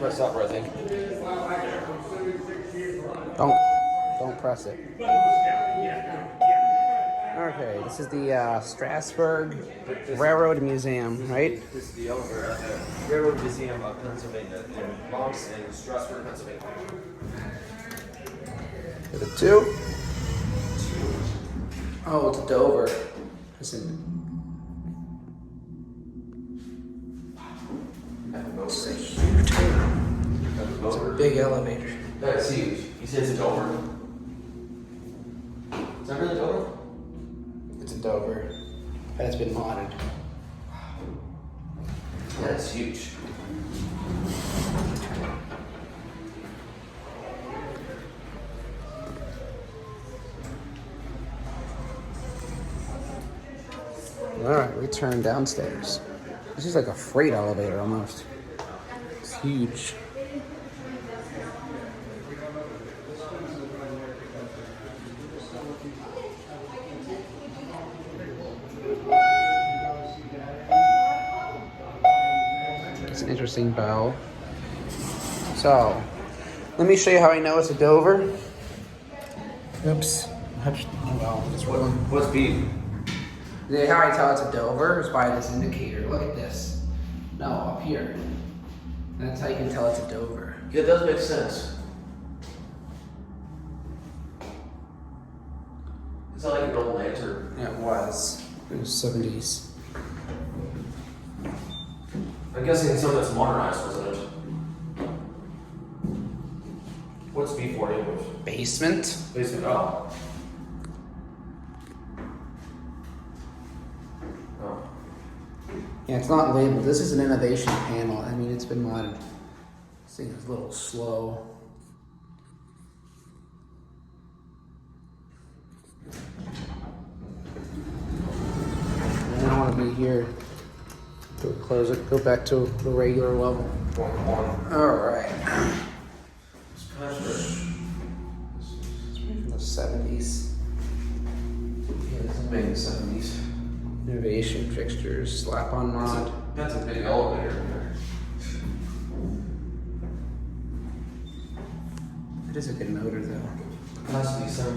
press upper, I think. Don't press it. Okay, this is the Strasburg Railroad Museum, right? This is the elevator at the Railroad Museum of Pennsylvania in Monks in Strasburg, Pennsylvania. Is it 2? Oh, it's Dover. Listen. It's a huge, it's a big elevator. That's huge. You said it's a Dover? Is that really Dover? It's a Dover. And it's been modded. That's huge. Alright, we turn downstairs. This is like a freight elevator almost. It's huge. It's an interesting bell. So, let me show you how I know it's a Dover. Oops. Oh well, it's rolling. What's beef? How I tell it's a Dover is by this indicator like this. No, up here. And that's how you can tell it's a Dover. Yeah, it does make sense. Is that like an old lantern? Yeah, it was. It was 70s. I'm guessing it's something that's modernized, wasn't it? What's B for in English? Basement? Basement, oh. Yeah, it's not labeled. This is an innovation panel. I mean, it's been modded. This thing is a little slow. I don't want to be here. Go close it. Go back to the regular level. All right. It's from the 70s. Yeah, this is made in the 70s. Innovation fixtures, slap-on mod. That's a big elevator there. It is a good motor though. It has to be some